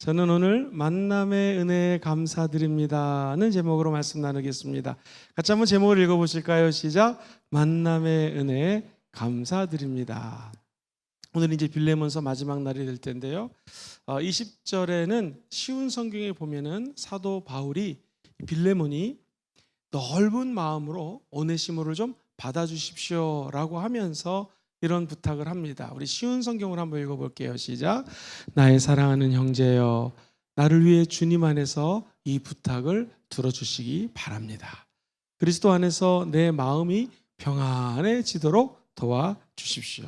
저는 오늘 만남의 은혜에 감사드립니다는 제목으로 말씀 나누겠습니다. 같이 한번 제목을 읽어보실까요? 시작. 만남의 은혜에 감사드립니다. 오늘 이제 빌레몬서 마지막 날이 될 텐데요. 20절에는 쉬운 성경에 보면은 사도 바울이 빌레몬이 넓은 마음으로 오네시모를 좀 받아주십시오라고 하면서 이런 부탁을 합니다. 우리 쉬운 성경으로 한번 읽어볼게요. 시작. 나의 사랑하는 형제여, 나를 위해 주님 안에서 이 부탁을 들어주시기 바랍니다. 그리스도 안에서 내 마음이 평안해지도록 도와주십시오.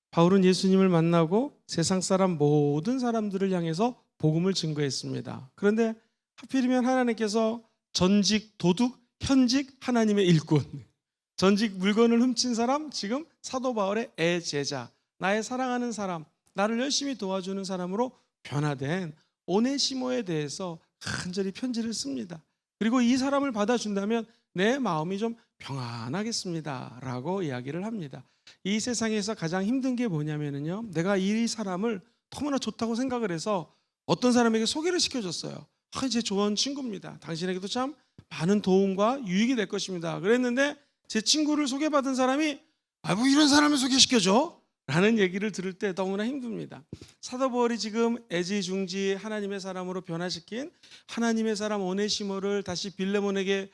바울은 예수님을 만나고 세상 사람 모든 사람들을 향해서 복음을 증거했습니다. 그런데 하필이면 하나님께서 전직 도둑, 현직 하나님의 일꾼, 전직 물건을 훔친 사람, 지금 사도 바울의 애제자, 나의 사랑하는 사람, 나를 열심히 도와주는 사람으로 변화된 오네시모에 대해서 간절히 편지를 씁니다. 그리고 이 사람을 받아준다면 내 마음이 좀 평안하겠습니다 라고 이야기를 합니다. 이 세상에서 가장 힘든 게 뭐냐면요, 내가 이 사람을 너무나 좋다고 생각을 해서 어떤 사람에게 소개를 시켜줬어요. 제 좋은 친구입니다. 당신에게도 참 많은 도움과 유익이 될 것입니다. 그랬는데 제 친구를 소개받은 사람이 뭐 이런 사람을 소개시켜줘? 라는 얘기를 들을 때 너무나 힘듭니다. 사도 바울이 지금 애지중지 하나님의 사람으로 변화시킨 하나님의 사람 오네시모를 다시 빌레몬에게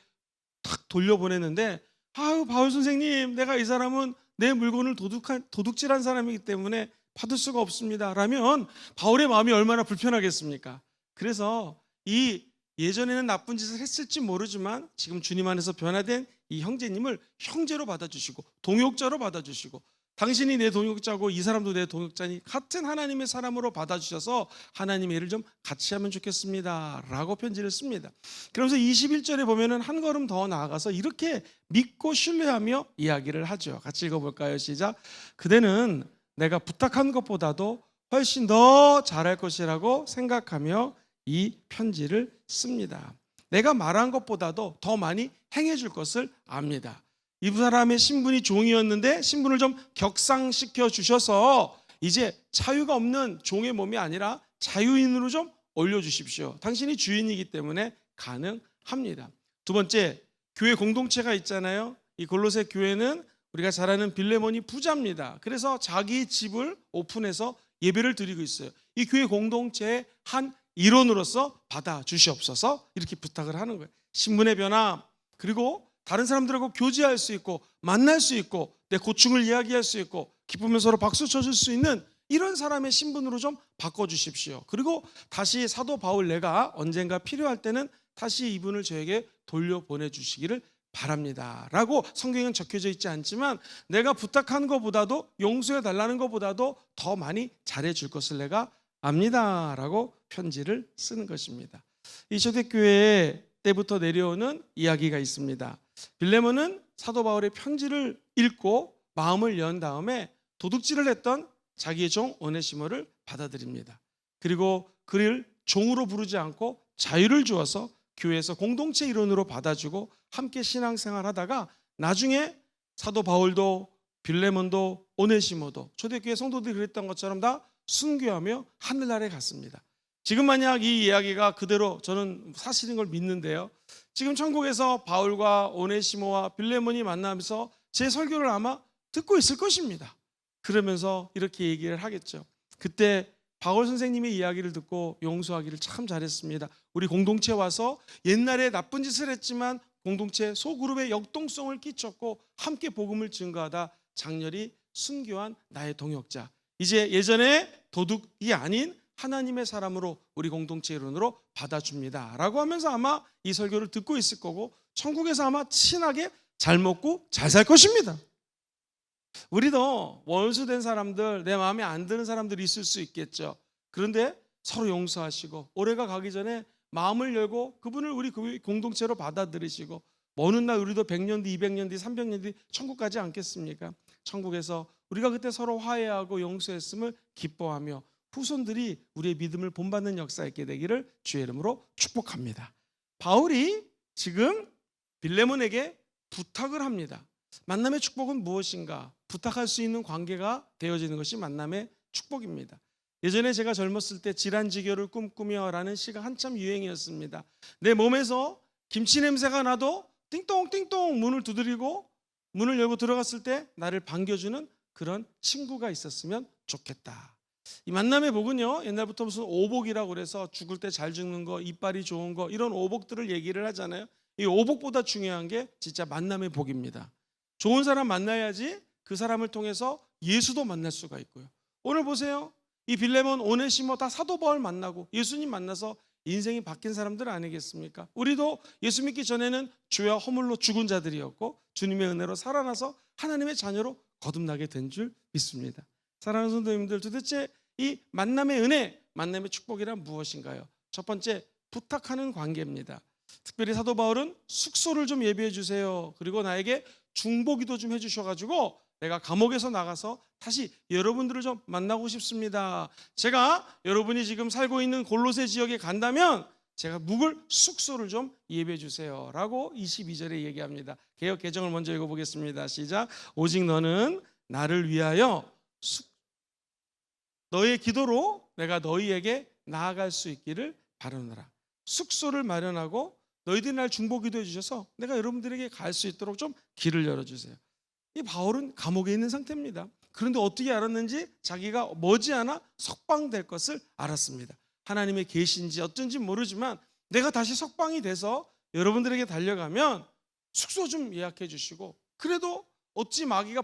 탁 돌려보냈는데, 바울 선생님, 내가 이 사람은 내 물건을 도둑질한 사람이기 때문에 받을 수가 없습니다 라면 바울의 마음이 얼마나 불편하겠습니까? 그래서 이 예전에는 나쁜 짓을 했을지 모르지만 지금 주님 안에서 변화된 이 형제님을 형제로 받아주시고 동역자로 받아주시고, 당신이 내 동역자고 이 사람도 내 동역자니 같은 하나님의 사람으로 받아주셔서 하나님의 일을 좀 같이 하면 좋겠습니다 라고 편지를 씁니다. 그러면서 21절에 보면은 한 걸음 더 나아가서 이렇게 믿고 신뢰하며 이야기를 하죠. 같이 읽어볼까요? 시작. 그대는 내가 부탁한 것보다도 훨씬 더 잘할 것이라고 생각하며 이 편지를 씁니다. 내가 말한 것보다도 더 많이 행해줄 것을 압니다. 이 사람의 신분이 종이었는데 신분을 좀 격상시켜 주셔서 이제 자유가 없는 종의 몸이 아니라 자유인으로 좀 올려주십시오. 당신이 주인이기 때문에 가능합니다. 두 번째, 교회 공동체가 있잖아요. 이 골로새 교회는 우리가 잘 아는 빌레몬이 부자입니다. 그래서 자기 집을 오픈해서 예배를 드리고 있어요. 이 교회 공동체의 한 일원으로서 받아주시옵소서 이렇게 부탁을 하는 거예요. 신분의 변화, 그리고 다른 사람들하고 교제할 수 있고 만날 수 있고 내 고충을 이야기할 수 있고 기쁘면 서로 박수 쳐줄 수 있는 이런 사람의 신분으로 좀 바꿔주십시오. 그리고 다시 사도 바울, 내가 언젠가 필요할 때는 다시 이분을 저에게 돌려보내주시기를 바랍니다 라고 성경에는 적혀져 있지 않지만, 내가 부탁한 것보다도 용서해 달라는 것보다도 더 많이 잘해줄 것을 내가 압니다 라고 편지를 쓰는 것입니다. 이 초대교회 때부터 내려오는 이야기가 있습니다. 빌레몬은 사도 바울의 편지를 읽고 마음을 연 다음에 도둑질을 했던 자기의 종 오네시모를 받아들입니다. 그리고 그를 종으로 부르지 않고 자유를 주어서 교회에서 공동체 일원으로 받아주고 함께 신앙생활 하다가 나중에 사도 바울도 빌레몬도 오네시모도 초대교회 성도들이 그랬던 것처럼 다 순교하며 하늘나라에 갔습니다. 지금 만약 이 이야기가 그대로 저는 사실인 걸 믿는데요, 지금 천국에서 바울과 오네시모와 빌레몬이 만나면서 제 설교를 아마 듣고 있을 것입니다. 그러면서 이렇게 얘기를 하겠죠. 그때 바울 선생님의 이야기를 듣고 용서하기를 참 잘했습니다. 우리 공동체 와서 옛날에 나쁜 짓을 했지만 공동체 소그룹의 역동성을 끼쳤고 함께 복음을 증거하다 장렬히 순교한 나의 동역자, 이제 예전에 도둑이 아닌 하나님의 사람으로 우리 공동체 일원으로 받아줍니다 라고 하면서 아마 이 설교를 듣고 있을 거고 천국에서 아마 친하게 잘 먹고 잘 살 것입니다. 우리도 원수된 사람들, 내 마음에 안 드는 사람들이 있을 수 있겠죠. 그런데 서로 용서하시고 올해가 가기 전에 마음을 열고 그분을 우리 공동체로 받아들이시고 먼 훗날 우리도 100년 뒤, 200년 뒤, 300년 뒤 천국 가지 않겠습니까? 천국에서 우리가 그때 서로 화해하고 용서했음을 기뻐하며 후손들이 우리의 믿음을 본받는 역사 있게 되기를 주의 이름으로 축복합니다. 바울이 지금 빌레몬에게 부탁을 합니다. 만남의 축복은 무엇인가? 부탁할 수 있는 관계가 되어지는 것이 만남의 축복입니다. 예전에 제가 젊었을 때 질환지교를 꿈꾸며라는 시가 한참 유행이었습니다. 내 몸에서 김치 냄새가 나도 띵똥띵똥 문을 두드리고 문을 열고 들어갔을 때 나를 반겨주는 그런 친구가 있었으면 좋겠다. 이 만남의 복은요, 옛날부터 무슨 오복이라고 그래서 죽을 때 잘 죽는 거, 이빨이 좋은 거, 이런 오복들을 얘기를 하잖아요. 이 오복보다 중요한 게 진짜 만남의 복입니다. 좋은 사람 만나야지 그 사람을 통해서 예수도 만날 수가 있고요. 오늘 보세요. 이 빌레몬, 오네시모 다 사도 바울 만나고 예수님 만나서 인생이 바뀐 사람들 아니겠습니까? 우리도 예수 믿기 전에는 죄와 허물로 죽은 자들이었고 주님의 은혜로 살아나서 하나님의 자녀로 거듭나게 된 줄 믿습니다. 사랑하는 성도님들, 도대체 이 만남의 은혜, 만남의 축복이란 무엇인가요? 첫 번째, 부탁하는 관계입니다. 특별히 사도 바울은 숙소를 좀 예비해 주세요. 그리고 나에게 중보기도 좀 해주셔가지고 내가 감옥에서 나가서 다시 여러분들을 좀 만나고 싶습니다. 제가 여러분이 지금 살고 있는 골로새 지역에 간다면 제가 묵을 숙소를 좀 예비해 주세요 라고 22절에 얘기합니다. 개역 개정을 먼저 읽어보겠습니다. 시작. 오직 너는 나를 위하여 너의 기도로 내가 너희에게 나아갈 수 있기를 바라노라. 숙소를 마련하고 너희들이 날 중보기도 해주셔서 내가 여러분들에게 갈 수 있도록 좀 길을 열어주세요. 이 바울은 감옥에 있는 상태입니다. 그런데 어떻게 알았는지 자기가 머지않아 석방될 것을 알았습니다. 하나님의 계신지 어쩐지 모르지만 내가 다시 석방이 돼서 여러분들에게 달려가면 숙소 좀 예약해 주시고, 그래도 어찌 마귀가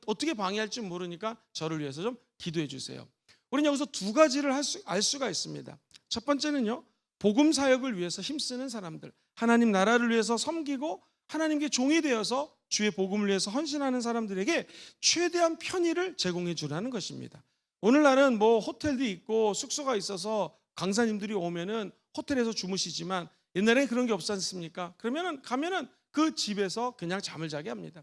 어떻게 방해할지 모르니까 저를 위해서 좀 기도해 주세요. 우리는 여기서 두 가지를 알 수가 있습니다. 첫 번째는요, 복음 사역을 위해서 힘쓰는 사람들, 하나님 나라를 위해서 섬기고 하나님께 종이 되어서 주의 복음을 위해서 헌신하는 사람들에게 최대한 편의를 제공해 주라는 것입니다. 오늘날은 뭐 호텔도 있고 숙소가 있어서 강사님들이 오면은 호텔에서 주무시지만 옛날에는 그런 게 없지 않습니까? 그러면은 가면은 그 집에서 그냥 잠을 자게 합니다.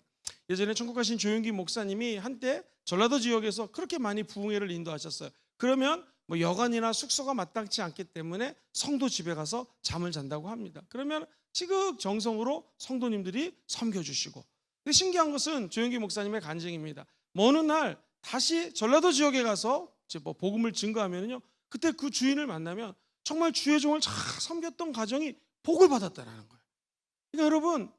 예전에 천국 가신 조용기 목사님이 한때 전라도 지역에서 그렇게 많이 부흥회를 인도하셨어요. 그러면 뭐 여관이나 숙소가 마땅치 않기 때문에 성도 집에 가서 잠을 잔다고 합니다. 그러면 지극정성으로 성도님들이 섬겨주시고, 신기한 것은 조용기 목사님의 간증입니다. 어느 날 다시 전라도 지역에 가서 뭐 복음을 증거하면요, 그때 그 주인을 만나면 정말 주의 종을 잘 섬겼던 가정이 복을 받았다는 거예요. 그러니까 여러분,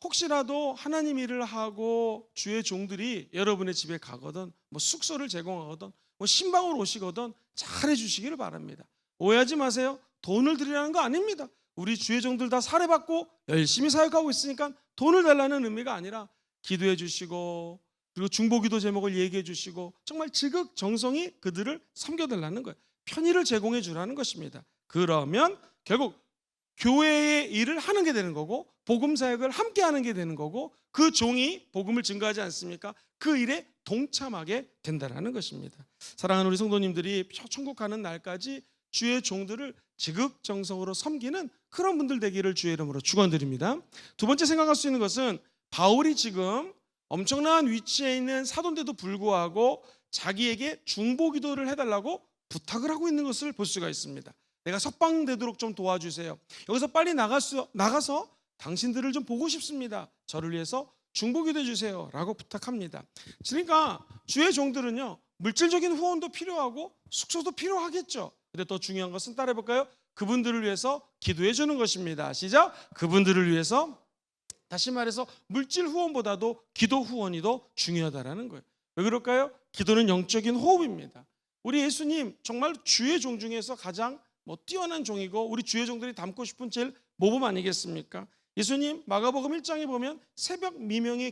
혹시라도 하나님 일을 하고 주의 종들이 여러분의 집에 가거든, 뭐 숙소를 제공하거든, 뭐 신방을 오시거든 잘해 주시기를 바랍니다. 오해하지 마세요. 돈을 드리라는 거 아닙니다. 우리 주의 종들 다 사례받고 열심히 사역하고 있으니까 돈을 달라는 의미가 아니라 기도해 주시고, 그리고 중보기도 제목을 얘기해 주시고 정말 지극정성이 그들을 섬겨달라는 거예요. 편의를 제공해 주라는 것입니다. 그러면 결국 교회의 일을 하는 게 되는 거고 복음 사역을 함께 하는 게 되는 거고 그 종이 복음을 증거하지 않습니까? 그 일에 동참하게 된다는 것입니다. 사랑하는 우리 성도님들이 천국 가는 날까지 주의 종들을 지극정성으로 섬기는 그런 분들 되기를 주의 이름으로 축원드립니다. 두 번째 생각할 수 있는 것은 바울이 지금 엄청난 위치에 있는 사도인데도 불구하고 자기에게 중보기도를 해달라고 부탁을 하고 있는 것을 볼 수가 있습니다. 내가 석방되도록 좀 도와주세요. 여기서 빨리 나가서 당신들을 좀 보고 싶습니다. 저를 위해서 중보기도 해주세요 라고 부탁합니다. 그러니까 주의 종들은요, 물질적인 후원도 필요하고 숙소도 필요하겠죠. 근데 더 중요한 것은 따라해볼까요? 그분들을 위해서 기도해 주는 것입니다. 시작. 그분들을 위해서, 다시 말해서 물질 후원보다도 기도 후원이 더 중요하다는 거예요. 왜 그럴까요? 기도는 영적인 호흡입니다. 우리 예수님 정말 주의 종 중에서 가장 뛰어난 종이고 우리 주의 종들이 닮고 싶은 제일 모범 아니겠습니까? 예수님 마가복음 1장에 보면 새벽 미명에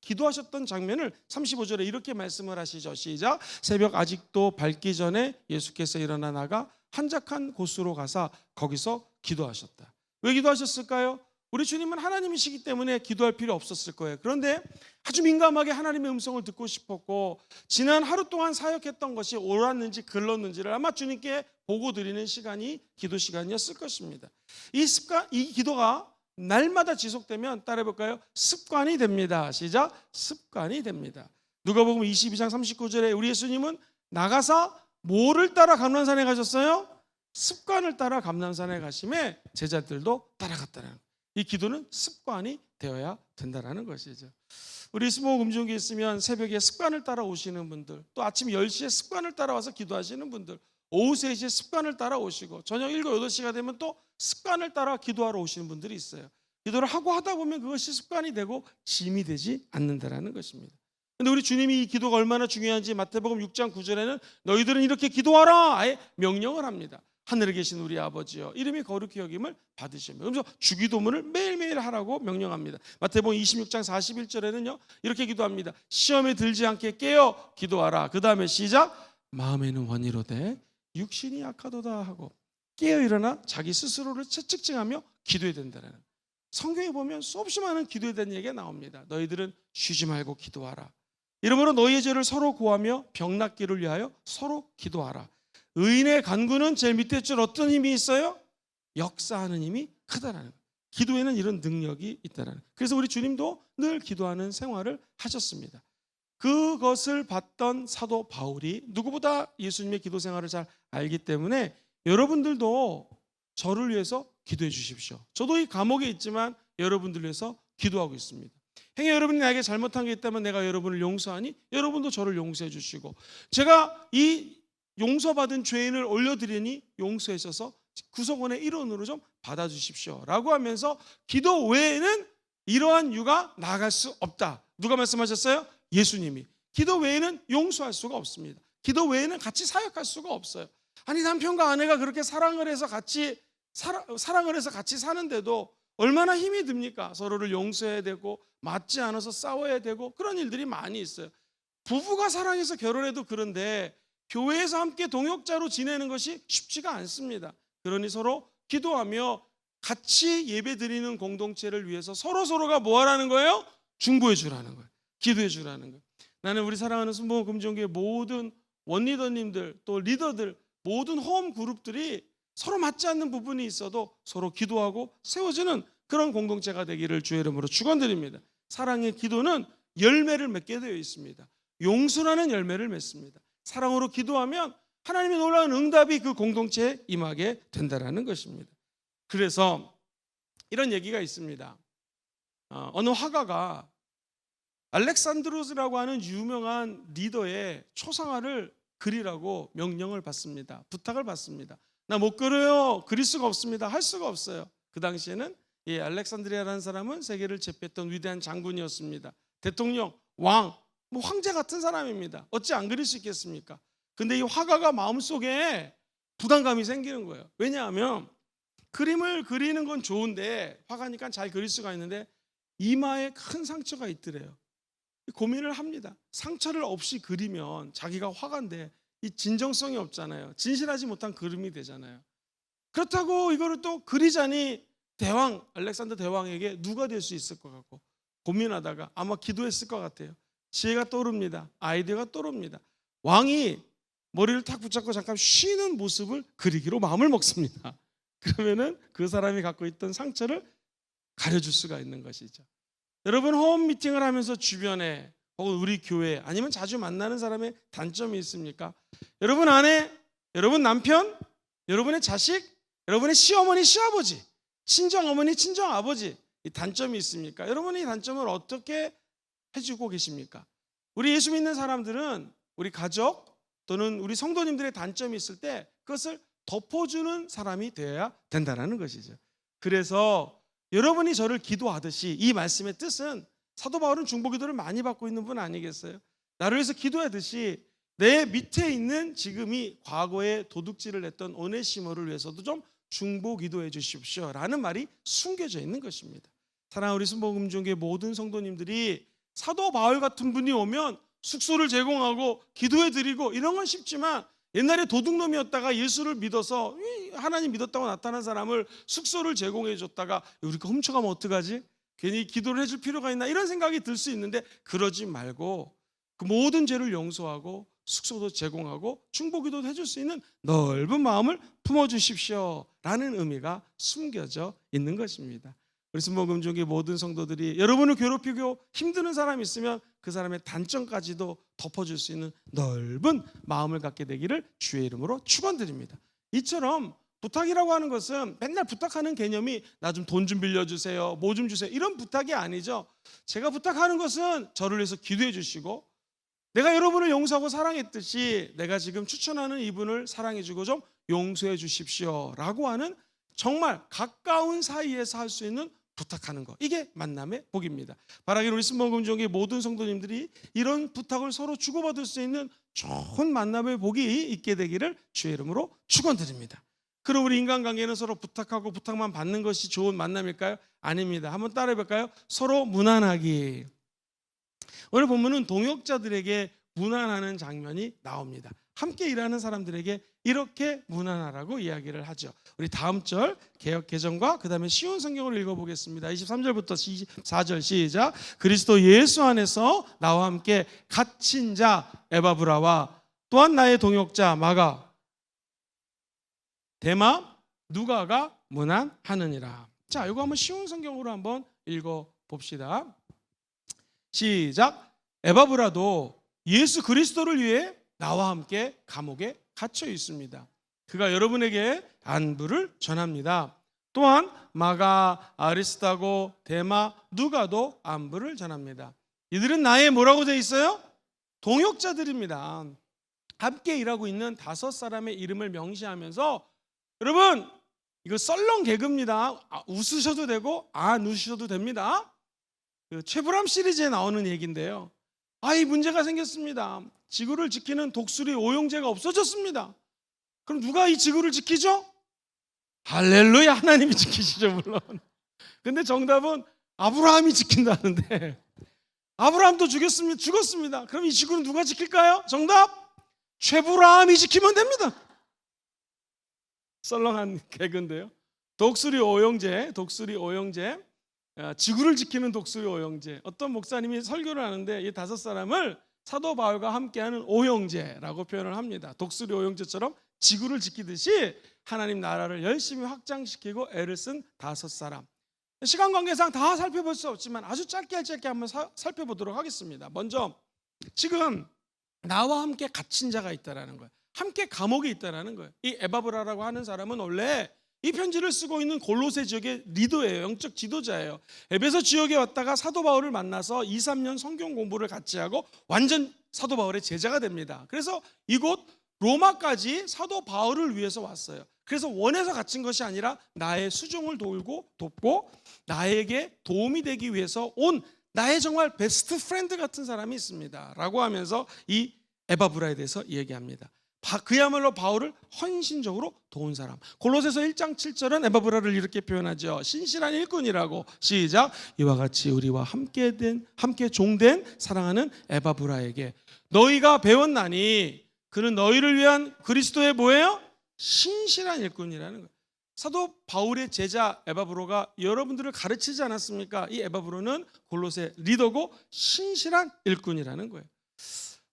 기도하셨던 장면을 35절에 이렇게 말씀을 하시죠. 시작. 새벽 아직도 밝기 전에 예수께서 일어나 나가 한적한 곳으로 가사 거기서 기도하셨다. 왜 기도하셨을까요? 우리 주님은 하나님이시기 때문에 기도할 필요 없었을 거예요. 그런데 아주 민감하게 하나님의 음성을 듣고 싶었고 지난 하루 동안 사역했던 것이 옳았는지 글렀는지를 아마 주님께 보고 드리는 시간이 기도 시간이었을 것입니다. 이 기도가 날마다 지속되면 따라해볼까요? 습관이 됩니다. 시작. 습관이 됩니다. 누가복음 22장 39절에 우리 예수님은 나가서 뭐를 따라 감람산에 가셨어요? 습관을 따라 감람산에 가심에 제자들도 따라갔다는 거예요. 이 기도는 습관이 되어야 된다는 것이죠. 우리 수목 금종기 있으면 새벽에 습관을 따라 오시는 분들, 또 아침 10시에 습관을 따라와서 기도하시는 분들, 오후 3시에 습관을 따라 오시고 저녁 7, 8시가 되면 또 습관을 따라 기도하러 오시는 분들이 있어요. 기도를 하고 하다 보면 그것이 습관이 되고 짐이 되지 않는다는 것입니다. 근데 우리 주님이 이 기도가 얼마나 중요한지 마태복음 6장 9절에는 너희들은 이렇게 기도하라 아예 명령을 합니다. 하늘에 계신 우리 아버지여 이름이 거룩히 여김을 받으시며, 그래서 주기도문을 매일매일 하라고 명령합니다. 마태복음 26장 41절에는요 이렇게 기도합니다. 시험에 들지 않게 깨어 기도하라. 그 다음에 시작. 마음에는 원이로되 육신이 약하도다 하고 깨어 일어나 자기 스스로를 채찍질하며 기도해야 된다는, 성경에 보면 수없이 많은 기도에 대한 얘기가 나옵니다. 너희들은 쉬지 말고 기도하라. 이러므로 너희의 죄를 서로 고하며 병 낫기를 위하여 서로 기도하라. 의인의 간구는 제일 밑에 줄 어떤 힘이 있어요? 역사하는 힘이 크다라는 거예요. 기도에는 이런 능력이 있다라는 거예요. 그래서 우리 주님도 늘 기도하는 생활을 하셨습니다. 그것을 봤던 사도 바울이 누구보다 예수님의 기도 생활을 잘 알기 때문에 여러분들도 저를 위해서 기도해 주십시오. 저도 이 감옥에 있지만 여러분들 위해서 기도하고 있습니다. 행여 여러분이 나에게 잘못한 게 있다면 내가 여러분을 용서하니 여러분도 저를 용서해 주시고, 제가 이 용서받은 죄인을 올려드리니 용서해 주셔서 구속원의 일원으로 좀 받아주십시오 라고 하면서 기도 외에는 이러한 유가 나아갈 수 없다. 누가 말씀하셨어요? 예수님이. 기도 외에는 용서할 수가 없습니다. 기도 외에는 같이 사역할 수가 없어요. 아니 남편과 아내가 그렇게 사랑을 해서 같이 사는데도 얼마나 힘이 듭니까? 서로를 용서해야 되고 맞지 않아서 싸워야 되고 그런 일들이 많이 있어요. 부부가 사랑해서 결혼해도 그런데 교회에서 함께 동역자로 지내는 것이 쉽지가 않습니다. 그러니 서로 기도하며 같이 예배 드리는 공동체를 위해서 서로가 뭐 하라는 거예요? 중보해 주라는 거예요. 기도해 주라는 거예요. 나는 우리 사랑하는 순복음 금종교의 모든 원리더님들 또 리더들 모든 호흡 그룹들이 서로 맞지 않는 부분이 있어도 서로 기도하고 세워지는 그런 공동체가 되기를 주의 이름으로 축원드립니다. 사랑의 기도는 열매를 맺게 되어 있습니다. 용서라는 열매를 맺습니다. 사랑으로 기도하면 하나님의 놀라운 응답이 그 공동체에 임하게 된다는 것입니다. 그래서 이런 얘기가 있습니다. 어느 화가가 알렉산드로스라고 하는 유명한 리더의 초상화를 그리라고 명령을 받습니다. 부탁을 받습니다. 나 못 그려요. 그릴 수가 없습니다. 할 수가 없어요. 그 당시에는 알렉산드리아라는 사람은 세계를 제패했던 위대한 장군이었습니다. 대통령, 왕, 황제 같은 사람입니다. 어찌 안 그릴 수 있겠습니까? 근데 이 화가가 마음속에 부담감이 생기는 거예요. 왜냐하면 그림을 그리는 건 좋은데 화가니까 잘 그릴 수가 있는데 이마에 큰 상처가 있더래요. 고민을 합니다. 상처를 없이 그리면 자기가 화가인데 이 진정성이 없잖아요. 진실하지 못한 그림이 되잖아요. 그렇다고 이거를 또 그리자니 대왕, 알렉산더 대왕에게 누가 될 수 있을 것 같고 고민하다가 아마 기도했을 것 같아요. 지혜가 떠오릅니다. 아이디어가 떠오릅니다. 왕이 머리를 탁 붙잡고 잠깐 쉬는 모습을 그리기로 마음을 먹습니다. 그러면은 그 사람이 갖고 있던 상처를 가려줄 수가 있는 것이죠. 여러분 홈 미팅을 하면서 주변에 혹은 우리 교회 아니면 자주 만나는 사람의 단점이 있습니까? 여러분 아내, 여러분 남편, 여러분의 자식, 여러분의 시어머니, 시아버지, 친정어머니, 친정아버지 이 단점이 있습니까? 여러분이 이 단점을 어떻게 해주고 계십니까? 우리 예수 믿는 사람들은 우리 가족 또는 우리 성도님들의 단점이 있을 때 그것을 덮어주는 사람이 되어야 된다는 것이죠. 그래서 여러분이 저를 기도하듯이 이 말씀의 뜻은 사도 바울은 중보기도를 많이 받고 있는 분 아니겠어요? 나를 위해서 기도하듯이 내 밑에 있는 지금이 과거에 도둑질을 했던 오네시모를 위해서도 좀 중보기도해 주십시오 라는 말이 숨겨져 있는 것입니다. 사랑하는 우리 순복음종교의 모든 성도님들이 사도 바울 같은 분이 오면 숙소를 제공하고 기도해 드리고 이런 건 쉽지만 옛날에 도둑놈이었다가 예수를 믿어서 하나님 믿었다고 나타난 사람을 숙소를 제공해 줬다가 우리가 훔쳐가면 어떡하지? 괜히 기도를 해줄 필요가 있나? 이런 생각이 들 수 있는데 그러지 말고 그 모든 죄를 용서하고 숙소도 제공하고 중보기도도 해줄 수 있는 넓은 마음을 품어주십시오 라는 의미가 숨겨져 있는 것입니다. 우리 순복음종교의 모든 성도들이 여러분을 괴롭히고 힘드는 사람이 있으면 그 사람의 단점까지도 덮어줄 수 있는 넓은 마음을 갖게 되기를 주의 이름으로 축원드립니다. 이처럼 부탁이라고 하는 것은 맨날 부탁하는 개념이 나 좀 돈 좀 빌려주세요, 뭐 좀 주세요, 이런 부탁이 아니죠. 제가 부탁하는 것은 저를 위해서 기도해 주시고, 내가 여러분을 용서하고 사랑했듯이 내가 지금 추천하는 이분을 사랑해주고 좀 용서해 주십시오 라고 하는, 정말 가까운 사이에서 할 수 있는 부탁하는 것, 이게 만남의 복입니다. 바라기를 우리 순복음종의 모든 성도님들이 이런 부탁을 서로 주고받을 수 있는 좋은 만남의 복이 있게 되기를 주의 이름으로 축원드립니다. 그럼 우리 인간관계는 서로 부탁하고 부탁만 받는 것이 좋은 만남일까요? 아닙니다. 한번 따라해 볼까요? 서로 무난하기. 오늘 본문은 동역자들에게 무난하는 장면이 나옵니다. 함께 일하는 사람들에게 이렇게 무난하라고 이야기를 하죠. 우리 다음 절 개역 개정과 그 다음에 쉬운 성경을 읽어보겠습니다. 23절부터 24절 시작. 그리스도 예수 안에서 나와 함께 갇힌 자 에바브라와 또한 나의 동역자 마가 데마 누가가 무난하느니라. 자, 이거 한번 쉬운 성경으로 한번 읽어봅시다. 시작. 에바브라도 예수 그리스도를 위해 나와 함께 감옥에 갇혀 있습니다. 그가 여러분에게 안부를 전합니다. 또한 마가, 아리스타고, 데마, 누가도 안부를 전합니다. 이들은 나의 뭐라고 되어 있어요? 동역자들입니다. 함께 일하고 있는 5사람의 이름을 명시하면서, 여러분 이거 썰렁 개그입니다. 웃으셔도 되고 안 웃으셔도 됩니다. 그 최불암 시리즈에 나오는 얘기인데요. 이 문제가 생겼습니다. 지구를 지키는 독수리 오용제가 없어졌습니다. 그럼 누가 이 지구를 지키죠? 할렐루야, 하나님이 지키시죠, 물론. 근데 정답은 아브라함이 지킨다는데, 아브라함도 죽었습니다. 그럼 이 지구는 누가 지킬까요? 정답, 최불암이 지키면 됩니다. 썰렁한 개그인데요. 독수리 오용제, 지구를 지키는 독수리 오용제. 어떤 목사님이 설교를 하는데 이 5사람을 사도 바울과 함께하는 오용제라고 표현을 합니다. 독수리 오용제처럼 지구를 지키듯이 하나님 나라를 열심히 확장시키고 애를 쓴 5사람. 시간 관계상 다 살펴볼 수 없지만 아주 짧게 한번 살펴보도록 하겠습니다. 먼저 지금 나와 함께 갇힌 자가 있다라는 거예요. 함께 감옥에 있다라는 거예요. 이 에바브라라고 하는 사람은 원래 이 편지를 쓰고 있는 골로새 지역의 리더예요. 영적 지도자예요. 에베소 지역에 왔다가 사도 바울을 만나서 2-3년 성경 공부를 같이 하고 완전 사도 바울의 제자가 됩니다. 그래서 이곳 로마까지 사도 바울을 위해서 왔어요. 그래서 원해서 갇힌 것이 아니라 나의 수종을 돕고 나에게 도움이 되기 위해서 온 나의 정말 베스트 프렌드 같은 사람이 있습니다 라고 하면서 이 에바브라에 대해서 얘기합니다. 그야말로 바울을 헌신적으로 도운 사람. 골로새서 1장 7절은 에바브라를 이렇게 표현하죠. 신실한 일꾼이라고. 시작. 이와 같이 우리와 함께 종된 사랑하는 에바브라에게 너희가 배웠나니 그는 너희를 위한 그리스도의 뭐예요? 신실한 일꾼이라는 거예요. 사도 바울의 제자 에바브로가 여러분들을 가르치지 않았습니까? 이 에바브로는 골로새 리더고 신실한 일꾼이라는 거예요.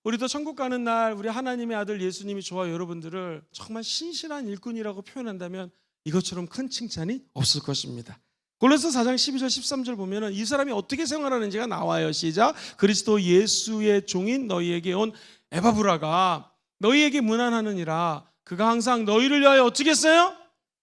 우리도 천국 가는 날 우리 하나님의 아들 예수님이 저와 여러분들을 정말 신실한 일꾼이라고 표현한다면 이것처럼 큰 칭찬이 없을 것입니다. 골로새 4장 12절 13절 보면 이 사람이 어떻게 생활하는지가 나와요. 시작. 그리스도 예수의 종인 너희에게 온 에바브라가 너희에게 문안하느니라. 그가 항상 너희를 위하여 어떻게 했어요?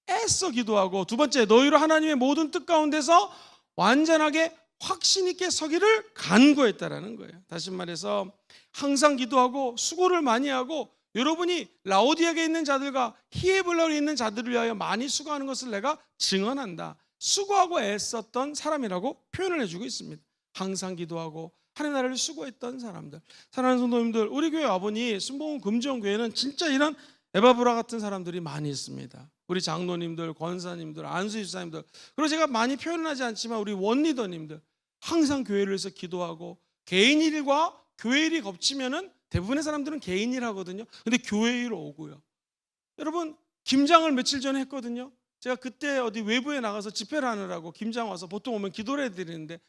애써 기도하고, 두 번째 너희로 하나님의 모든 뜻 가운데서 완전하게 확신 있게 서기를 간구했다라는 거예요. 다시 말해서 항상 기도하고 수고를 많이 하고, 여러분이 라오디아에 있는 자들과 히에블라에 있는 자들을 위하여 많이 수고하는 것을 내가 증언한다. 수고하고 애썼던 사람이라고 표현을 해주고 있습니다. 항상 기도하고 하나님 나라를 수고했던 사람들. 사랑하는 성도님들, 우리 교회 아버니 순복음 금지원교회는 진짜 이런 에바브라 같은 사람들이 많이 있습니다. 우리 장로님들, 권사님들, 안수집사님들, 그리고 제가 많이 표현하지 않지만 우리 원리더님들 항상 교회를 위해서 기도하고, 개인 일과 교회 일이 겹치면은 대부분의 사람들은 개인 일 하거든요. 근데 교회 일 오고요. 여러분, 김장을 며칠 전에 했거든요. 제가 그때 어디 외부에 나가서 집회를 하느라고 김장 와서 보통 오면 기도를 해드리는데,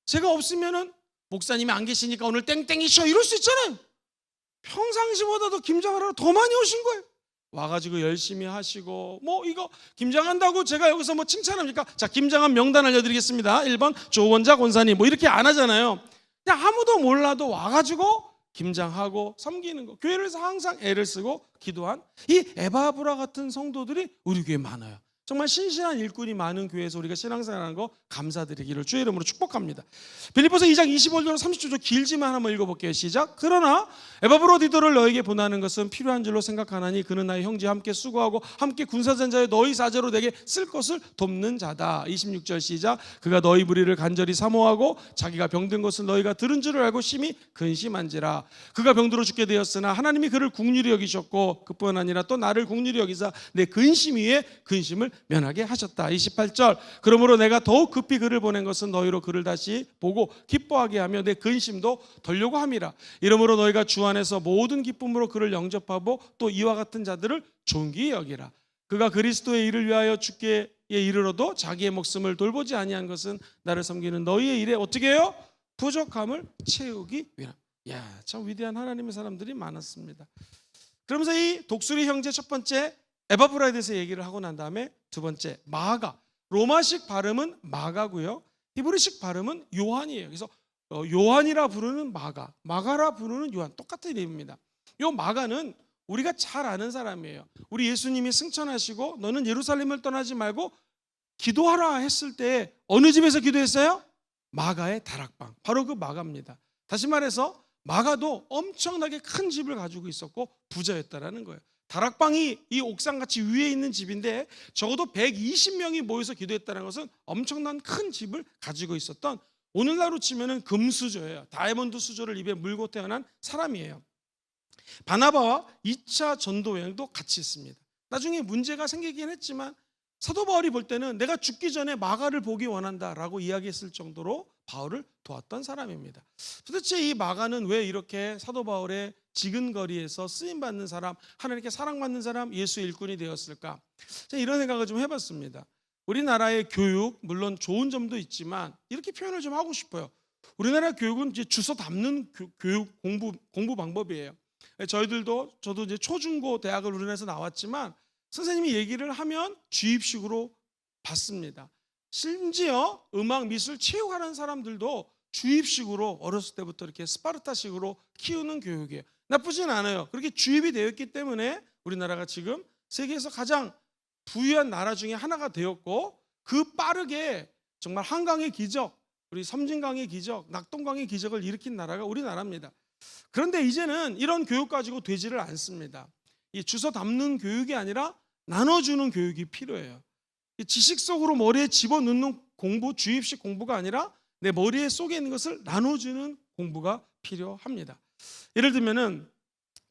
제가 없으면은 목사님이 안 계시니까 오늘 땡땡이 쉬어 이럴 수 있잖아요. 평상시보다도 김장하러 더 많이 오신 거예요. 와가지고 열심히 하시고, 이거 김장한다고 제가 여기서 칭찬합니까? 자, 김장한 명단 알려드리겠습니다. 1번 조원자 권사님, 이렇게 안 하잖아요. 그냥 아무도 몰라도 와가지고 김장하고 섬기는 거, 교회를 항상 애를 쓰고 기도한 이 에바브라 같은 성도들이 우리 교회에 많아요. 정말 신실한 일꾼이 많은 교회에서 우리가 신앙생활하는 거 감사드리기를 주의 이름으로 축복합니다. 빌립보서 2장 25절 30절 길지만 한번 읽어볼게요. 시작. 그러나 에바브로디도를 너에게 보내는 것은 필요한 줄로 생각하나니 그는 나의 형제 함께 수고하고 함께 군사전자에 너희 사제로 내게 쓸 것을 돕는 자다. 26절 시작. 그가 너희 무리를 간절히 사모하고 자기가 병든 것을 너희가 들은 줄을 알고 심히 근심한지라. 그가 병들어 죽게 되었으나 하나님이 그를 긍휼히 여기셨고 그뿐 아니라 또 나를 긍휼히 여기사 내 근심 위에 근심을 면하게 하셨다. 28절. 그러므로 내가 더욱 급히 그를 보낸 것은 너희로 그를 다시 보고 기뻐하게 하며 내 근심도 덜려고 함이라. 이러므로 너희가 주 안에서 모든 기쁨으로 그를 영접하고 또 이와 같은 자들을 존귀히 여기라. 그가 그리스도의 일을 위하여 죽게 이르러도 자기의 목숨을 돌보지 아니한 것은 나를 섬기는 너희의 일에 어떻게 해요? 부족함을 채우기 위함. 야, 참 위대한 하나님의 사람들이 많았습니다. 그러면서 이 독수리 형제 첫 번째 에바브라에 대해서 얘기를 하고 난 다음에 두 번째 마가. 로마식 발음은 마가고요. 히브리식 발음은 요한이에요. 그래서 요한이라 부르는 마가, 마가라 부르는 요한, 똑같은 이름입니다. 요 마가는 우리가 잘 아는 사람이에요. 우리 예수님이 승천하시고 너는 예루살렘을 떠나지 말고 기도하라 했을 때 어느 집에서 기도했어요? 마가의 다락방. 바로 그 마가입니다. 다시 말해서 마가도 엄청나게 큰 집을 가지고 있었고 부자였다라는 거예요. 다락방이 이 옥상같이 위에 있는 집인데 적어도 120명이 모여서 기도했다는 것은 엄청난 큰 집을 가지고 있었던, 오늘날로 치면은 금수저예요. 다이아몬드 수저를 입에 물고 태어난 사람이에요. 바나바와 2차 전도 여행도 같이 했습니다. 나중에 문제가 생기긴 했지만 사도 바울이 볼 때는 내가 죽기 전에 마가를 보기 원한다라고 이야기했을 정도로 바울을 도왔던 사람입니다. 도대체 이 마가는 왜 이렇게 사도 바울의 지근거리에서 쓰임받는 사람, 하나님께 사랑받는 사람, 예수의 일꾼이 되었을까? 제가 이런 생각을 좀 해봤습니다. 우리나라의 교육, 물론 좋은 점도 있지만 이렇게 표현을 좀 하고 싶어요. 우리나라 교육은 이제 주워 담는 교육 공부 방법이에요. 저도 이제 초중고 대학을 우리나라에서 나왔지만 선생님이 얘기를 하면 주입식으로 받습니다. 심지어 음악, 미술, 체육하는 사람들도 주입식으로 어렸을 때부터 이렇게 스파르타식으로 키우는 교육이에요. 나쁘진 않아요. 그렇게 주입이 되어 있기 때문에 우리나라가 지금 세계에서 가장 부유한 나라 중에 하나가 되었고, 그 빠르게 정말 한강의 기적, 우리 섬진강의 기적, 낙동강의 기적을 일으킨 나라가 우리나라입니다. 그런데 이제는 이런 교육 가지고 되지를 않습니다. 이 주워 담는 교육이 아니라 나눠주는 교육이 필요해요. 지식 속으로 머리에 집어넣는 공부, 주입식 공부가 아니라 내 머리에 속에 있는 것을 나눠주는 공부가 필요합니다. 예를 들면은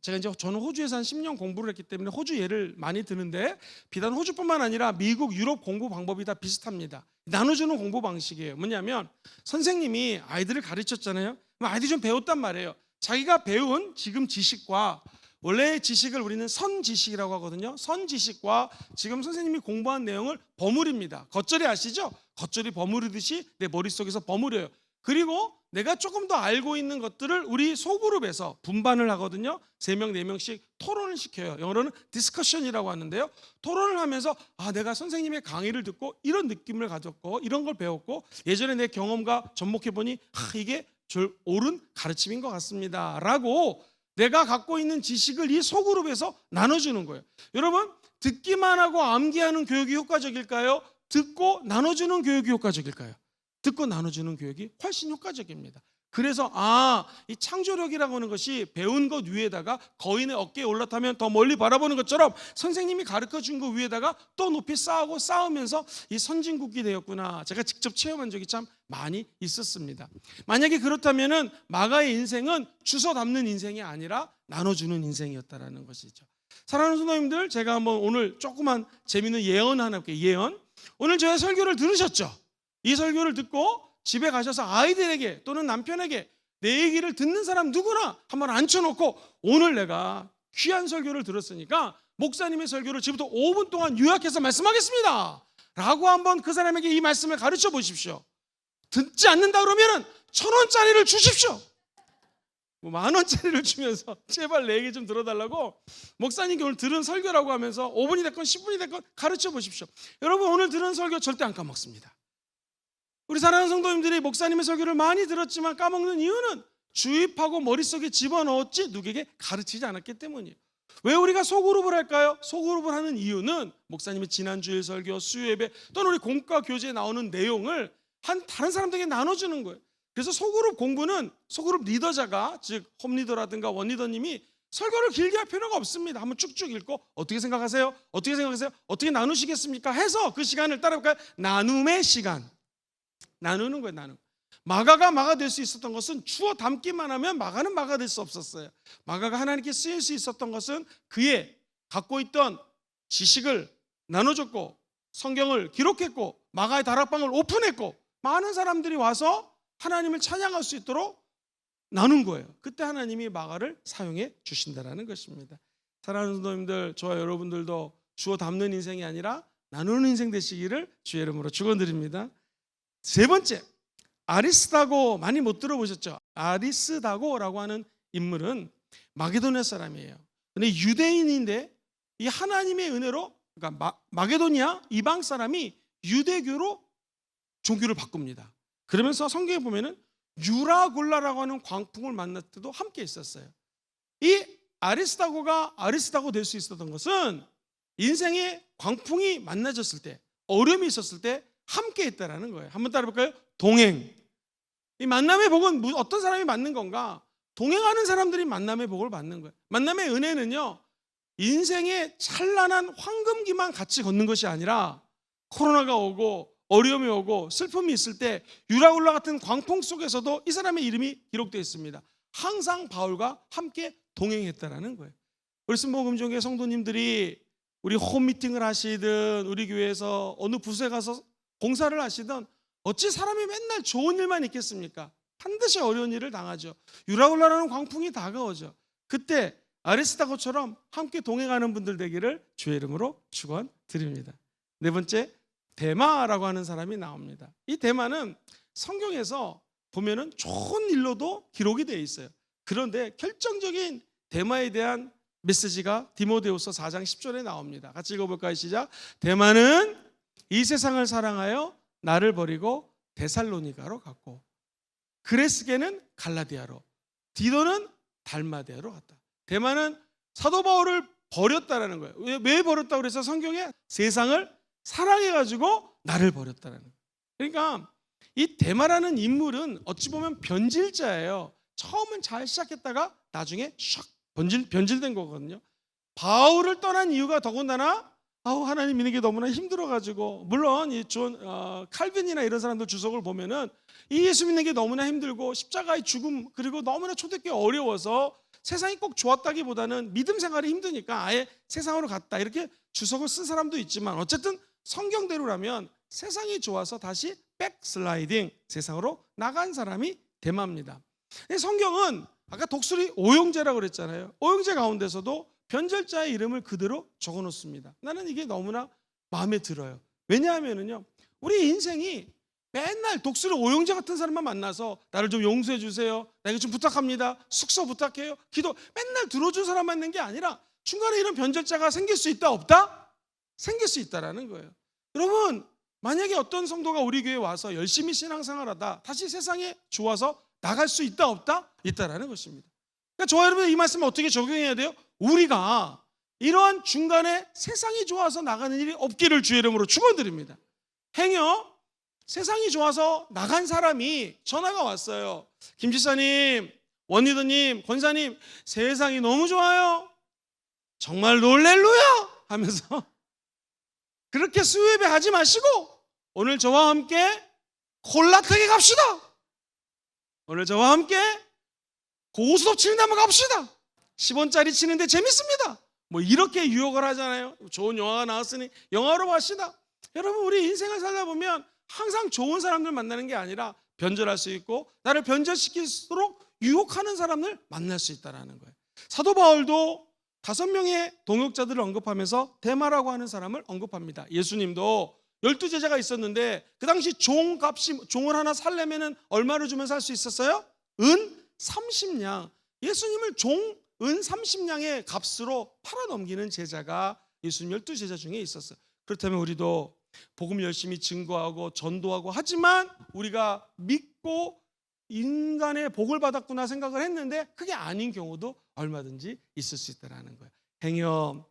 저는 호주에서 한 10년 공부를 했기 때문에 호주 예를 많이 드는데, 비단 호주뿐만 아니라 미국, 유럽 공부 방법이 다 비슷합니다. 나눠주는 공부 방식이에요. 뭐냐면 선생님이 아이들을 가르쳤잖아요. 그럼 아이들이 좀 배웠단 말이에요. 자기가 배운 지금 지식과 원래의 지식을 우리는 선지식이라고 하거든요. 선지식과 지금 선생님이 공부한 내용을 버무립니다. 겉절이 아시죠? 겉절이 버무리듯이 내 머릿속에서 버무려요. 그리고 내가 조금 더 알고 있는 것들을 우리 소그룹에서 분반을 하거든요. 3명, 4명씩 토론을 시켜요. 영어로는 디스커션이라고 하는데요. 토론을 하면서 내가 선생님의 강의를 듣고 이런 느낌을 가졌고 이런 걸 배웠고 예전에 내 경험과 접목해보니 이게 옳은 가르침인 것 같습니다 라고 내가 갖고 있는 지식을 이 소그룹에서 나눠주는 거예요. 여러분, 듣기만 하고 암기하는 교육이 효과적일까요? 듣고 나눠주는 교육이 효과적일까요? 듣고 나눠주는 교육이 훨씬 효과적입니다. 그래서 이 창조력이라고 하는 것이 배운 것 위에다가 거인의 어깨에 올라타면 더 멀리 바라보는 것처럼 선생님이 가르쳐준 것 위에다가 또 높이 쌓으면서 이 선진국이 되었구나. 제가 직접 체험한 적이 참 많이 있었습니다. 만약에 그렇다면은 마가의 인생은 주워 담는 인생이 아니라 나눠주는 인생이었다라는 것이죠. 사랑하는 성도님들, 제가 한번 오늘 조그만 재밌는 예언 하나 할게요. 예언. 오늘 저의 설교를 들으셨죠? 이 설교를 듣고 집에 가셔서 아이들에게 또는 남편에게 내 얘기를 듣는 사람 누구나 한번 앉혀놓고, 오늘 내가 귀한 설교를 들었으니까 목사님의 설교를 지금부터 5분 동안 요약해서 말씀하겠습니다 라고 한번 그 사람에게 이 말씀을 가르쳐 보십시오. 듣지 않는다 그러면 1,000원짜리를 주십시오. 10,000원짜리를 주면서 제발 내 얘기 좀 들어달라고 목사님께 오늘 들은 설교라고 하면서 5분이 됐건 10분이 됐건 가르쳐 보십시오. 여러분, 오늘 들은 설교 절대 안 까먹습니다. 우리 사랑하는 성도님들이 목사님의 설교를 많이 들었지만 까먹는 이유는 주입하고 머릿속에 집어넣었지 누구에게 가르치지 않았기 때문이에요. 왜 우리가 소그룹을 할까요? 소그룹을 하는 이유는 목사님이 지난주일 설교, 수요예배 또는 우리 공과 교재에 나오는 내용을 다른 사람들에게 나눠주는 거예요. 그래서 소그룹 공부는 소그룹 리더자가, 즉 홈리더라든가 원리더님이 설교를 길게 할 필요가 없습니다. 한번 쭉쭉 읽고 어떻게 생각하세요? 어떻게 생각하세요? 어떻게 나누시겠습니까? 해서 그 시간을 따라볼까요? 나눔의 시간. 나누는 거예요. 나눔. 마가가 마가 될 수 있었던 것은 주워 담기만 하면 마가는 마가 될 수 없었어요. 마가가 하나님께 쓰일 수 있었던 것은 그의 갖고 있던 지식을 나눠줬고 성경을 기록했고 마가의 다락방을 오픈했고 많은 사람들이 와서 하나님을 찬양할 수 있도록 나눈 거예요. 그때 하나님이 마가를 사용해 주신다라는 것입니다. 사랑하는 성도님들, 저와 여러분들도 주워 담는 인생이 아니라 나누는 인생 되시기를 주의 이름으로 축원드립니다. 세 번째, 아리스다고 많이 못 들어보셨죠? 아리스다고라고 하는 인물은 마게도냐 사람이에요. 근데 유대인인데 이 하나님의 은혜로, 그러니까 마게도냐 이방 사람이 유대교로 종교를 바꿉니다. 그러면서 성경에 보면은 유라굴라라고 하는 광풍을 만날 때도 함께 있었어요. 이 아리스다고가 아리스다고 될 수 있었던 것은 인생의 광풍이 만나졌을 때, 어려움이 있었을 때 함께 있다라는 거예요. 한번 따라볼까요? 동행. 이 만남의 복은 어떤 사람이 맞는 건가? 동행하는 사람들이 만남의 복을 받는 거예요. 만남의 은혜는요, 인생의 찬란한 황금기만 같이 걷는 것이 아니라 코로나가 오고 어려움이 오고 슬픔이 있을 때 유라굴라 같은 광풍 속에서도 이 사람의 이름이 기록되어 있습니다. 항상 바울과 함께 동행했다라는 거예요. 우리 순복음종의 성도님들이 우리 홈미팅을 하시든 우리 교회에서 어느 부서에 가서 봉사를 하시든 어찌 사람이 맨날 좋은 일만 있겠습니까? 반드시 어려운 일을 당하죠. 유라굴라라는 광풍이 다가오죠. 그때 아리스다고처럼 함께 동행하는 분들 되기를 주의 이름으로 축원드립니다. 네 번째, 데마라고 하는 사람이 나옵니다. 이 데마는 성경에서 보면은 좋은 일로도 기록이 되어 있어요. 그런데 결정적인 데마에 대한 메시지가 디모데후서 4장 10절에 나옵니다. 같이 읽어볼까요? 시작. 데마는 이 세상을 사랑하여 나를 버리고 데살로니가로 갔고 그레스게는 갈라디아로, 디도는 달마데아로 갔다. 데마는 사도 바울을 버렸다라는 거예요. 왜 버렸다고 그래서 성경에 세상을 사랑해가지고 나를 버렸다는 거예요. 그러니까 이 데마라는 인물은 어찌 보면 변질자예요. 처음은 잘 시작했다가 나중에 샥 변질된 거거든요. 바울을 떠난 이유가 더군다나 하나님 믿는 게 너무나 힘들어가지고, 물론 이 칼빈이나 이런 사람들 주석을 보면은 이 예수 믿는 게 너무나 힘들고 십자가의 죽음 그리고 너무나 초대교회 어려워서 세상이 꼭 좋았다기보다는 믿음 생활이 힘드니까 아예 세상으로 갔다 이렇게 주석을 쓴 사람도 있지만 어쨌든 성경대로라면 세상이 좋아서 다시 백슬라이딩 세상으로 나간 사람이 데마입니다. 성경은 아까 독수리 오용제라고 그랬잖아요. 오용제 가운데서도 변절자의 이름을 그대로 적어놓습니다. 나는 이게 너무나 마음에 들어요. 왜냐하면요, 우리 인생이 맨날 독수리 오용제 같은 사람만 만나서 나를 좀 용서해 주세요, 나에게 좀 부탁합니다, 숙소 부탁해요, 기도 맨날 들어준 사람 만난 게 아니라 중간에 이런 변절자가 생길 수 있다 없다? 생길 수 있다라는 거예요. 여러분, 만약에 어떤 성도가 우리 교회에 와서 열심히 신앙생활하다 다시 세상에 좋아서 나갈 수 있다 없다? 있다라는 것입니다. 그러니까 저와 여러분 이 말씀을 어떻게 적용해야 돼요? 우리가 이러한 중간에 세상이 좋아서 나가는 일이 없기를 주의 이름으로 축원드립니다. 행여 세상이 좋아서 나간 사람이 전화가 왔어요. 김 지사님, 원리더님, 권사님, 세상이 너무 좋아요, 정말 놀렐루야 하면서 그렇게 수요예배 하지 마시고 오늘 저와 함께 콜라텍에 갑시다, 오늘 저와 함께 고스톱 치는데 한번 갑시다, 10원짜리 치는데 재밌습니다, 뭐 이렇게 유혹을 하잖아요. 좋은 영화가 나왔으니 영화로 갑시다. 여러분, 우리 인생을 살다 보면 항상 좋은 사람들 만나는 게 아니라 변절할 수 있고 나를 변절시킬수록 유혹하는 사람을 만날 수 있다는 거예요. 사도 바울도 5명의 동역자들을 언급하면서 데마라고 하는 사람을 언급합니다. 예수님도 12제자가 있었는데 그 당시 종을 하나 살려면 얼마를 주면 살 수 있었어요? 은 30냥. 예수님을 은 30냥의 값으로 팔아넘기는 제자가 예수님 12제자 중에 있었어요. 그렇다면 우리도 복음 열심히 증거하고 전도하고 하지만 우리가 믿고 인간의 복을 받았구나 생각을 했는데 그게 아닌 경우도 얼마든지 있을 수 있다는 거예요. 행여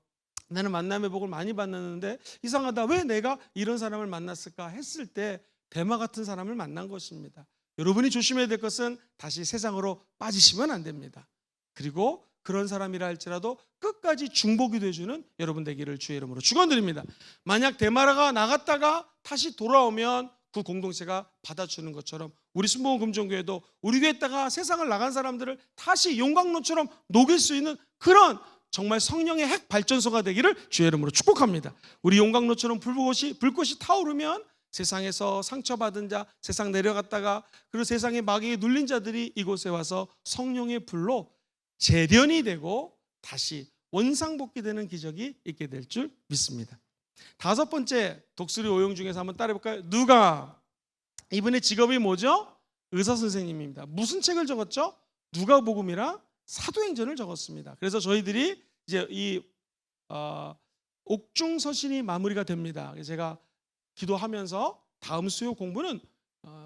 나는 만남의 복을 많이 받았는데 이상하다, 왜 내가 이런 사람을 만났을까 했을 때 대마 같은 사람을 만난 것입니다. 여러분이 조심해야 될 것은 다시 세상으로 빠지시면 안 됩니다. 그리고 그런 사람이라 할지라도 끝까지 중보기 되주는 여러분 되기를 주의 이름으로 축원드립니다. 만약 대마라가 나갔다가 다시 돌아오면 그 공동체가 받아주는 것처럼 우리 순복음 금종교회도 우리 교회에다가 세상을 나간 사람들을 다시 용광로처럼 녹일 수 있는 그런 정말 성령의 핵 발전소가 되기를 주의 이름으로 축복합니다. 우리 용광로처럼 불꽃이 타오르면 세상에서 상처받은 자, 세상 내려갔다가 그리고 세상의 마귀에 눌린 자들이 이곳에 와서 성령의 불로 재련이 되고 다시 원상복귀되는 기적이 있게 될 줄 믿습니다. 다섯 번째 독수리 오용 중에서 한번 따라해볼까요? 누가. 이분의 직업이 뭐죠? 의사 선생님입니다. 무슨 책을 적었죠? 누가복음이랑 사도행전을 적었습니다. 그래서 저희들이 이제 이 옥중서신이 마무리가 됩니다. 제가 기도하면서 다음 수요 공부는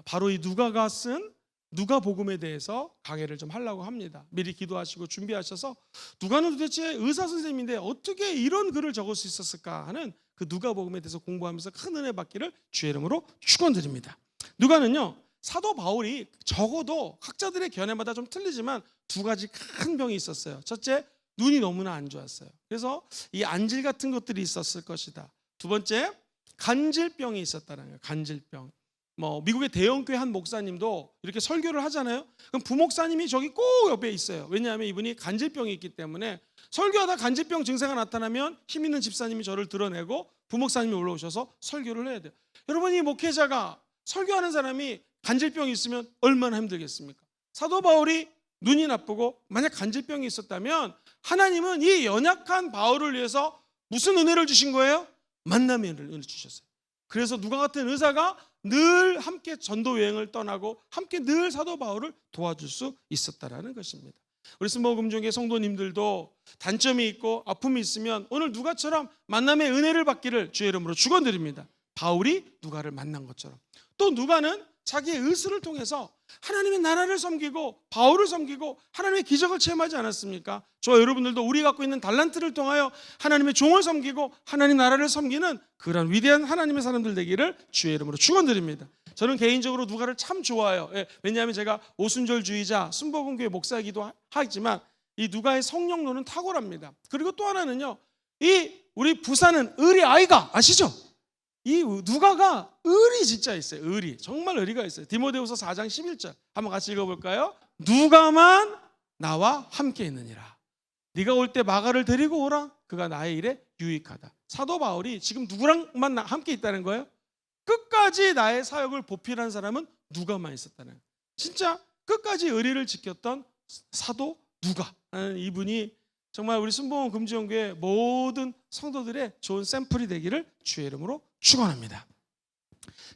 바로 이 누가가 쓴 누가복음에 대해서 강해를 좀 하려고 합니다. 미리 기도하시고 준비하셔서 누가는 도대체 의사 선생님인데 어떻게 이런 글을 적을 수 있었을까 하는 그 누가복음에 대해서 공부하면서 큰 은혜 받기를 주의 이름으로 축원드립니다. 누가는요, 사도 바울이 적어도 학자들의 견해마다 좀 틀리지만 두 가지 큰 병이 있었어요. 첫째, 눈이 너무나 안 좋았어요. 그래서 이 안질 같은 것들이 있었을 것이다. 두 번째, 간질병이 있었다는 거예요. 간질병. 미국의 대형교회 한 목사님도 이렇게 설교를 하잖아요. 그럼 부목사님이 저기 꼭 옆에 있어요. 왜냐하면 이분이 간질병이 있기 때문에 설교하다 간질병 증세가 나타나면 힘 있는 집사님이 저를 드러내고 부목사님이 올라오셔서 설교를 해야 돼요. 여러분, 이 목회자가 설교하는 사람이 간질병이 있으면 얼마나 힘들겠습니까? 사도 바울이 눈이 나쁘고 만약 간질병이 있었다면 하나님은 이 연약한 바울을 위해서 무슨 은혜를 주신 거예요? 만남의 은혜를 주셨어요. 그래서 누가 같은 의사가 늘 함께 전도 여행을 떠나고 함께 늘 사도 바울을 도와줄 수 있었다라는 것입니다. 우리 순복음 금종교회 성도님들도 단점이 있고 아픔이 있으면 오늘 누가처럼 만남의 은혜를 받기를 주의 이름으로 축원드립니다. 바울이 누가를 만난 것처럼. 또 누가는 자기의 의술을 통해서 하나님의 나라를 섬기고 바울을 섬기고 하나님의 기적을 체험하지 않았습니까? 저와 여러분들도 우리 갖고 있는 달란트를 통하여 하나님의 종을 섬기고 하나님 나라를 섬기는 그런 위대한 하나님의 사람들 되기를 주의 이름으로 축원드립니다. 저는 개인적으로 누가를 참 좋아해요. 왜냐하면 제가 오순절주의자 순복음교회 목사이기도 하지만 이 누가의 성령론은 탁월합니다. 그리고 또 하나는요, 이 우리 부산은 의리 아이가 아시죠? 이 누가가 의리 진짜 있어요. 의리, 정말 의리가 있어요. 디모데후서 4장 11절 한번 같이 읽어볼까요? 누가만 나와 함께 있느니라. 네가 올 때 마가를 데리고 오라. 그가 나의 일에 유익하다. 사도 바울이 지금 누구랑만 함께 있다는 거예요? 끝까지 나의 사역을 보필한 사람은 누가만 있었다는 거예요. 진짜 끝까지 의리를 지켰던 사도 누가. 이분이 정말 우리 순복음 금지연교회 모든 성도들의 좋은 샘플이 되기를 주의 이름으로 축원합니다.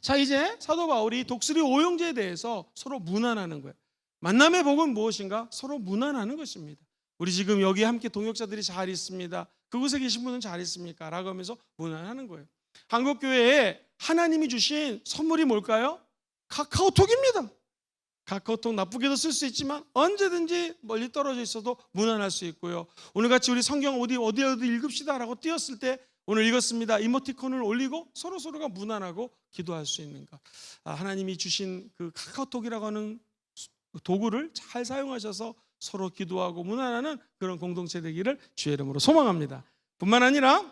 자, 이제 사도 바울이 독수리 오용제에 대해서 서로 문안하는 거예요. 만남의 복은 무엇인가? 서로 문안하는 것입니다. 우리 지금 여기 함께 동역자들이 잘 있습니다. 그곳에 계신 분은 잘 있습니까? 라고 하면서 문안하는 거예요. 한국교회에 하나님이 주신 선물이 뭘까요? 카카오톡입니다. 카카오톡 나쁘게도 쓸 수 있지만 언제든지 멀리 떨어져 있어도 문안할 수 있고요. 오늘같이 우리 성경 어디 읽읍시다 라고 띄웠을 때 오늘 읽었습니다. 이모티콘을 올리고 서로가 문안하고 기도할 수 있는 것. 하나님이 주신 그 카카오톡이라고 하는 도구를 잘 사용하셔서 서로 기도하고 문안하는 그런 공동체 되기를 주의 이름으로 소망합니다. 뿐만 아니라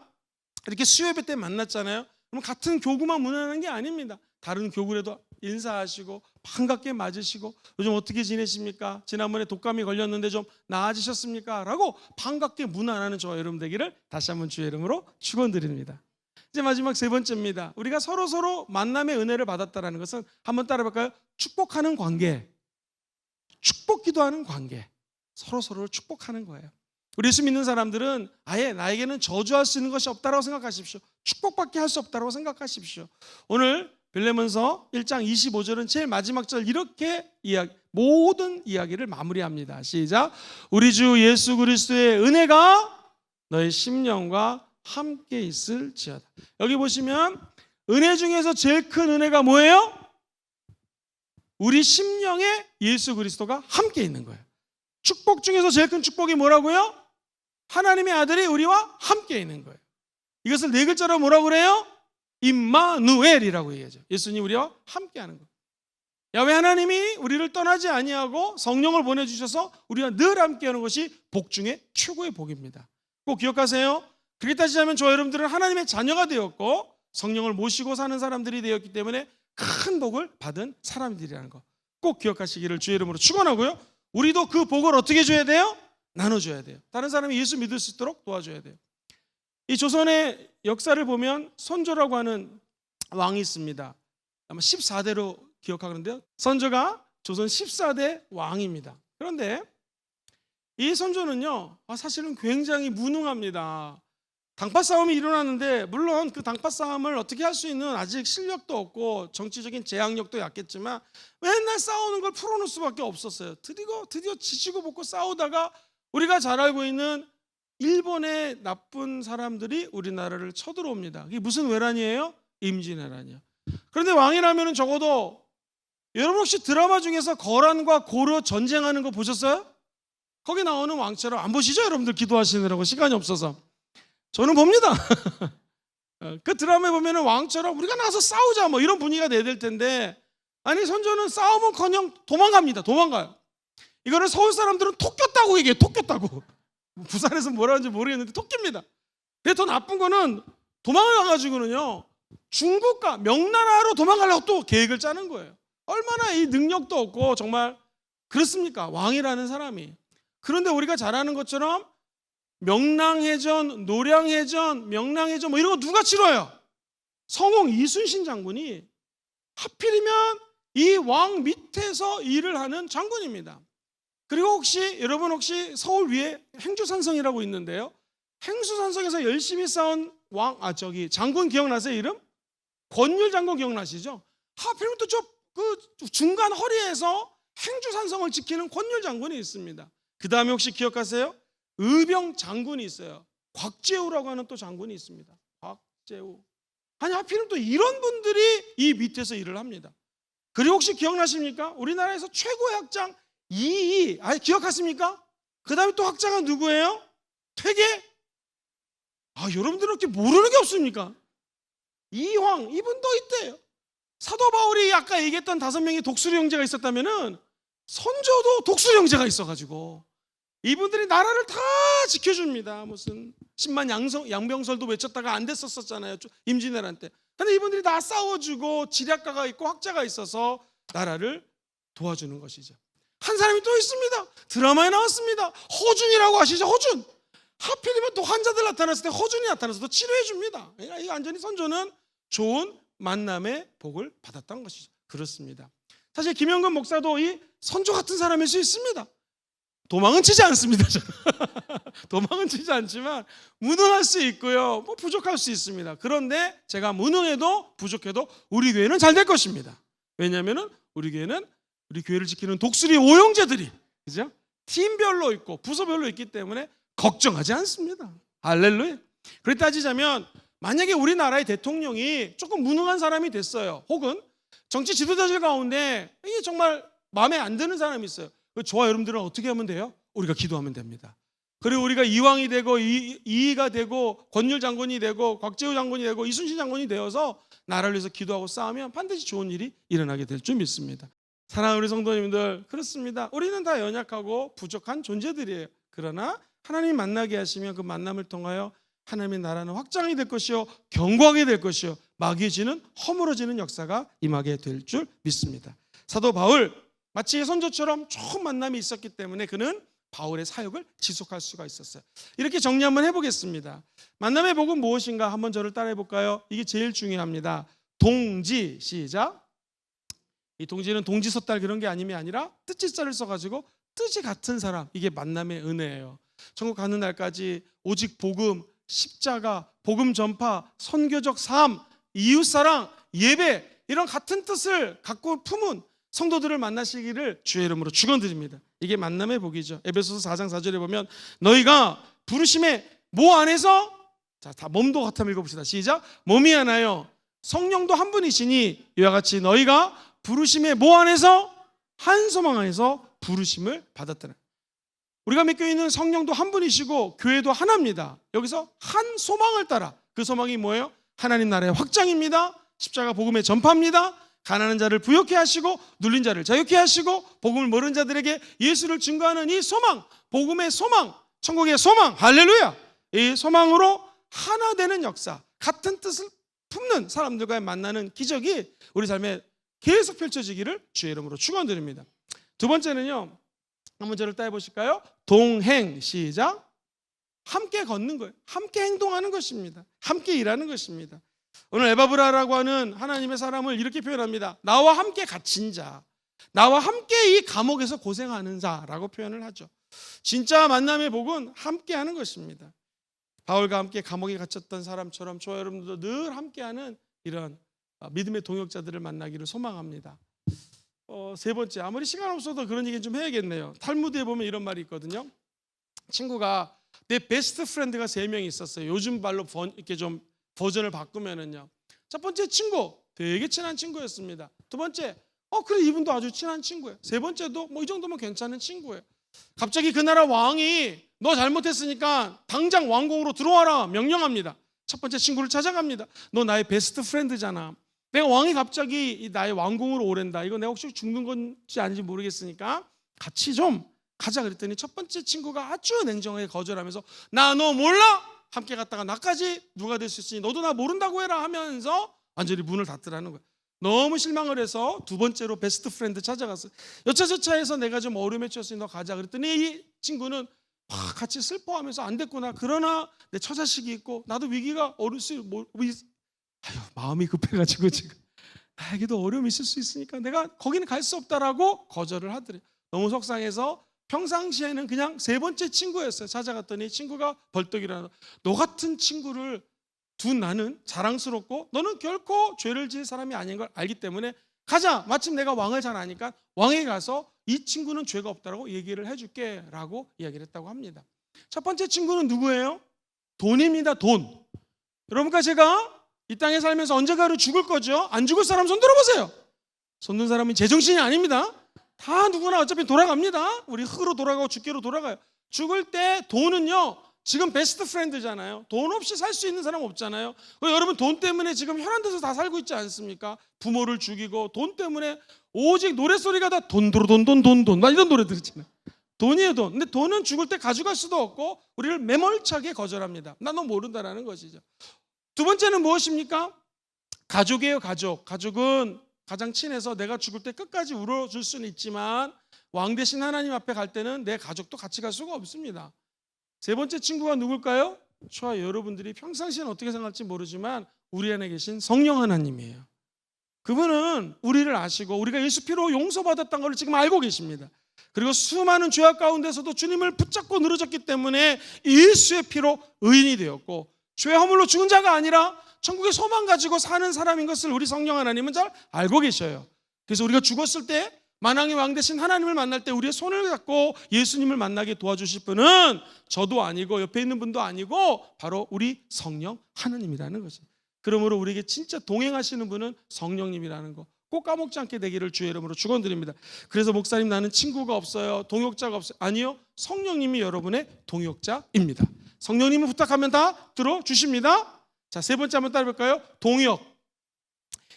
이렇게 수요예배 때 만났잖아요. 그럼 같은 교구만 문안하는 게 아닙니다. 다른 교구라도 인사하시고 반갑게 맞으시고 요즘 어떻게 지내십니까? 지난번에 독감이 걸렸는데 좀 나아지셨습니까? 라고 반갑게 문안하는 저와 여러분 되기를 다시 한번 주의 이름으로 축원드립니다. 이제 마지막 세 번째입니다. 우리가 서로 만남의 은혜를 받았다는 것은 한번 따라볼까요? 축복하는 관계, 축복 기도하는 관계, 서로를 축복하는 거예요. 우리 예수 믿는 사람들은 아예 나에게는 저주할 수 있는 것이 없다고 생각하십시오. 축복밖에 할 수 없다고 생각하십시오. 오늘 빌레몬서 1장 25절은 제일 마지막 절 이렇게 모든 이야기를 마무리합니다. 시작. 우리 주 예수 그리스도의 은혜가 너의 심령과 함께 있을지어다. 여기 보시면 은혜 중에서 제일 큰 은혜가 뭐예요? 우리 심령에 예수 그리스도가 함께 있는 거예요. 축복 중에서 제일 큰 축복이 뭐라고요? 하나님의 아들이 우리와 함께 있는 거예요. 이것을 네 글자로 뭐라고 그래요? 임마누엘이라고 얘기하죠. 예수님 우리와 함께 하는 거예요. 야훼 하나님이 우리를 떠나지 아니하고 성령을 보내주셔서 우리와 늘 함께하는 것이 복 중에 최고의 복입니다. 꼭 기억하세요. 그렇게 따지자면 저와 여러분들은 하나님의 자녀가 되었고 성령을 모시고 사는 사람들이 되었기 때문에 큰 복을 받은 사람들이라는 거 꼭 기억하시기를 주의 이름으로 축원하고요. 우리도 그 복을 어떻게 줘야 돼요? 나눠줘야 돼요. 다른 사람이 예수 믿을 수 있도록 도와줘야 돼요. 이 조선의 역사를 보면 선조라고 하는 왕이 있습니다. 아마 14대로 기억하는데요. 선조가 조선 14대 왕입니다. 그런데 이 선조는요, 사실은 굉장히 무능합니다. 당파 싸움이 일어나는데 물론 그 당파 싸움을 어떻게 할 수 있는 아직 실력도 없고 정치적인 제약력도 약했지만 맨날 싸우는 걸 풀어놓을 수밖에 없었어요. 드디어 지치고 볶고 싸우다가 우리가 잘 알고 있는 일본의 나쁜 사람들이 우리나라를 쳐들어옵니다. 이게 무슨 외란이에요? 임진왜란이요. 그런데 왕이라면 적어도 여러분 혹시 드라마 중에서 거란과 고려 전쟁하는 거 보셨어요? 거기 나오는 왕처럼 안 보시죠? 여러분들 기도하시느라고 시간이 없어서. 저는 봅니다. 그 드라마에 보면 왕처럼 우리가 나가서 싸우자 뭐 이런 분위기가 돼야 될 텐데 아니 선조는 싸움은커녕 도망갑니다. 도망가요. 이거를 서울 사람들은 토꼈다고 얘기해요. 토꼈다고. 부산에서 뭐라 하는지 모르겠는데 토끼입니다. 근데 더 나쁜 거는 도망을 가가지고는요 중국과 명나라로 도망가려고 또 계획을 짜는 거예요. 얼마나 이 능력도 없고 정말 그렇습니까? 왕이라는 사람이. 그런데 우리가 잘 아는 것처럼 명랑해전, 노량해전, 명랑해전 뭐 이런 거 누가 치러요? 성홍 이순신 장군이 하필이면 이 왕 밑에서 일을 하는 장군입니다. 그리고 여러분 혹시 서울 위에 행주산성이라고 있는데요. 행주산성에서 열심히 싸운 장군 기억나세요? 이름? 권율 장군 기억나시죠? 하필이면 또 그 중간 허리에서 행주산성을 지키는 권율 장군이 있습니다. 그 다음에 혹시 기억하세요? 의병 장군이 있어요. 곽재우라고 하는 또 장군이 있습니다. 곽재우. 아니 하필이면 또 이런 분들이 이 밑에서 일을 합니다. 그리고 혹시 기억나십니까? 우리나라에서 최고의 학장 이이. 기억하십니까? 그 다음에 또 학장은 누구예요? 퇴계? 여러분들은 이렇게 모르는 게 없습니까? 이황, 이분도 있대요. 사도 바울이 아까 얘기했던 5명의 독수리 형제가 있었다면은 선조도 독수리 형제가 있어가지고 이분들이 나라를 다 지켜줍니다. 무슨 10만 양병설도 외쳤다가 안 됐었잖아요. 임진왜란 때. 근데 이분들이 다 싸워주고 지략가가 있고 학자가 있어서 나라를 도와주는 것이죠. 한 사람이 또 있습니다. 드라마에 나왔습니다. 허준이라고 아시죠? 허준. 하필이면 또 환자들 나타났을 때 허준이 나타나서 또 치료해 줍니다. 그러니까 이 완전히 선조는 좋은 만남의 복을 받았던 것이죠. 그렇습니다. 사실 김영근 목사도 이 선조 같은 사람일 수 있습니다. 도망은 치지 않습니다. 도망은 치지 않지만 무능할 수 있고요. 부족할 수 있습니다. 그런데 제가 무능해도 부족해도 우리 교회는 잘 될 것입니다. 왜냐하면 우리 교회는 우리 교회를 지키는 독수리 오형제들이 그죠? 팀별로 있고 부서별로 있기 때문에 걱정하지 않습니다. 할렐루야. 그렇게 따지자면 만약에 우리나라의 대통령이 조금 무능한 사람이 됐어요. 혹은 정치 지도자들 가운데 이게 정말 마음에 안 드는 사람이 있어요. 저와 여러분들은 어떻게 하면 돼요? 우리가 기도하면 됩니다. 그리고 우리가 이왕이 되고 이이가 되고 권율 장군이 되고 곽재우 장군이 되고 이순신 장군이 되어서 나라를 위해서 기도하고 싸우면 반드시 좋은 일이 일어나게 될 줄 믿습니다. 사랑하는 우리 성도님들, 그렇습니다. 우리는 다 연약하고 부족한 존재들이에요. 그러나 하나님 만나게 하시면 그 만남을 통하여 하나님의 나라는 확장이 될 것이요 견고하게 될 것이요 마귀의 쥐는 허물어지는 역사가 임하게 될 줄 믿습니다. 사도 바울 마치 선조처럼 좋은 만남이 있었기 때문에 그는 바울의 사역을 지속할 수가 있었어요. 이렇게 정리 한번 해보겠습니다. 만남의 복은 무엇인가 한번 저를 따라해 볼까요? 이게 제일 중요합니다. 동지, 시작. 이 동지는 동지섣달 그런 게 아니라 뜻짓자를 써가지고 뜻이 같은 사람, 이게 만남의 은혜예요. 천국 가는 날까지 오직 복음, 십자가, 복음 전파, 선교적 삶, 이웃사랑, 예배 이런 같은 뜻을 갖고 품은 성도들을 만나시기를 주의 이름으로 축원드립니다. 이게 만남의 복이죠. 에베소서 4장 4절에 보면 너희가 부르심의 모 안에서 다 몸도 같아 읽어봅시다. 시작. 몸이 하나요 성령도 한 분이시니 이와 같이 너희가 부르심의 모 안에서 한 소망 안에서 부르심을 받았다는. 우리가 믿고 있는 성령도 한 분이시고 교회도 하나입니다. 여기서 한 소망을 따라, 그 소망이 뭐예요? 하나님 나라의 확장입니다. 십자가 복음의 전파입니다. 가난한 자를 부욕해 하시고 눌린 자를 자유케 하시고 복음을 모르는 자들에게 예수를 증거하는 이 소망, 복음의 소망, 천국의 소망, 할렐루야! 이 소망으로 하나 되는 역사, 같은 뜻을 품는 사람들과의 만나는 기적이 우리 삶에 계속 펼쳐지기를 주의 이름으로 축원드립니다. 두 번째는요, 한번 저를 따라 보실까요? 동행. 시작. 함께 걷는 거예요. 함께 행동하는 것입니다. 함께 일하는 것입니다. 오늘 에바브라라고 하는 하나님의 사람을 이렇게 표현합니다. 나와 함께 갇힌 자, 나와 함께 이 감옥에서 고생하는 자라고 표현을 하죠. 진짜 만남의 복은 함께 하는 것입니다. 바울과 함께 감옥에 갇혔던 사람처럼 저와 여러분들도 늘 함께하는 이런 믿음의 동역자들을 만나기를 소망합니다. 세 번째, 아무리 시간 없어도 그런 얘기 좀 해야겠네요. 탈무드에 보면 이런 말이 있거든요. 친구가, 내 베스트 프렌드가 3명이 있었어요. 요즘 말로 이렇게 좀 버전을 바꾸면은요. 첫 번째 친구, 되게 친한 친구였습니다. 두 번째, 그래 이분도 아주 친한 친구예요. 세 번째도 뭐 이 정도면 괜찮은 친구예요. 갑자기 그 나라 왕이 너 잘못했으니까 당장 왕궁으로 들어와라 명령합니다. 첫 번째 친구를 찾아갑니다. 너 나의 베스트 프렌드잖아. 내가 왕이 갑자기 나의 왕궁으로 오랜다. 이거 내가 혹시 죽는 건지 아닌지 모르겠으니까 같이 좀 가자 그랬더니 첫 번째 친구가 아주 냉정하게 거절하면서 나 너 몰라? 함께 갔다가 나까지 누가 될 수 있으니 너도 나 모른다고 해라 하면서 완전히 문을 닫더라는 거예요. 너무 실망을 해서 두 번째로 베스트 프렌드 찾아갔어요. 여차저차해서 내가 좀 어려움에 처했으니 너 가자 그랬더니 이 친구는 같이 슬퍼하면서 안 됐구나. 그러나 내 처자식이 있고 나도 위기가 마음이 급해가지고 지금 나에게도 어려움이 있을 수 있으니까 내가 거기는 갈 수 없다라고 거절을 하더래요. 너무 속상해서 평상시에는 그냥 세 번째 친구였어요. 찾아갔더니 친구가 벌떡 일어나 너 같은 친구를 둔 나는 자랑스럽고 너는 결코 죄를 지을 사람이 아닌 걸 알기 때문에 가자. 마침 내가 왕을 잘 아니까 왕에 가서 이 친구는 죄가 없다라고 얘기를 해줄게 라고 이야기를 했다고 합니다. 첫 번째 친구는 누구예요? 돈입니다. 돈. 여러분과 제가 이 땅에 살면서 언젠가는 죽을 거죠. 안 죽을 사람 손 들어보세요. 손 든 사람이 제정신이 아닙니다. 다 누구나 어차피 돌아갑니다. 우리 흙으로 돌아가고 죽게로 돌아가요. 죽을 때 돈은요, 지금 베스트 프렌드잖아요. 돈 없이 살 수 있는 사람 없잖아요. 여러분 돈 때문에 지금 혈안 돼서 다 살고 있지 않습니까? 부모를 죽이고 돈 때문에 오직 노래소리가 다 돈도로돈돈돈돈 막 이런 노래 들었잖아요. 돈이에요, 돈. 근데 돈은 죽을 때 가져갈 수도 없고 우리를 매몰차게 거절합니다. 나 너 모른다라는 것이죠. 두 번째는 무엇입니까? 가족이에요, 가족. 가족은 가장 친해서 내가 죽을 때 끝까지 울어줄 수는 있지만 왕 대신 하나님 앞에 갈 때는 내 가족도 같이 갈 수가 없습니다. 세 번째 친구가 누굴까요? 저와 여러분들이 평상시에는 어떻게 생각할지 모르지만 우리 안에 계신 성령 하나님이에요. 그분은 우리를 아시고 우리가 예수 피로 용서받았다는 걸 지금 알고 계십니다. 그리고 수많은 죄악 가운데서도 주님을 붙잡고 늘어졌기 때문에 예수의 피로 의인이 되었고 죄 허물로 죽은 자가 아니라 천국의 소망 가지고 사는 사람인 것을 우리 성령 하나님은 잘 알고 계셔요. 그래서 우리가 죽었을 때 만왕의 왕 대신 하나님을 만날 때 우리의 손을 잡고 예수님을 만나게 도와주실 분은 저도 아니고 옆에 있는 분도 아니고 바로 우리 성령 하나님이라는 것이죠. 그러므로 우리에게 진짜 동행하시는 분은 성령님이라는 거 꼭 까먹지 않게 되기를 주의 이름으로 축원드립니다. 그래서 목사님 나는 친구가 없어요. 동역자가 없어요. 아니요. 성령님이 여러분의 동역자입니다. 성령님을 부탁하면 다 들어주십니다. 자, 세 번째 한번 따라볼까요? 동역.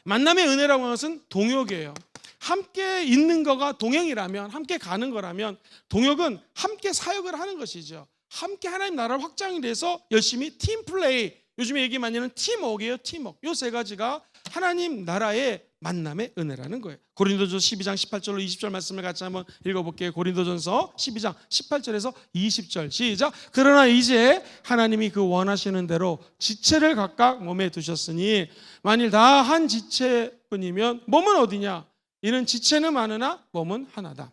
만남의 은혜라고 하는 것은 동역이에요. 함께 있는 거가 동행이라면, 함께 가는 거라면 동역은 함께 사역을 하는 것이죠. 함께 하나님 나라를 확장이 돼서 열심히 팀플레이, 요즘에 얘기 많이 하는 팀워크예요. 팀워크. 이 세 가지가 하나님 나라의 만남의 은혜라는 거예요. 고린도전서 12장 18절로 20절 말씀을 같이 한번 읽어볼게요. 고린도전서 12장 18절에서 20절 시작. 그러나 이제 하나님이 그 원하시는 대로 지체를 각각 몸에 두셨으니 만일 다 한 지체뿐이면 몸은 어디냐? 이는 지체는 많으나 몸은 하나다.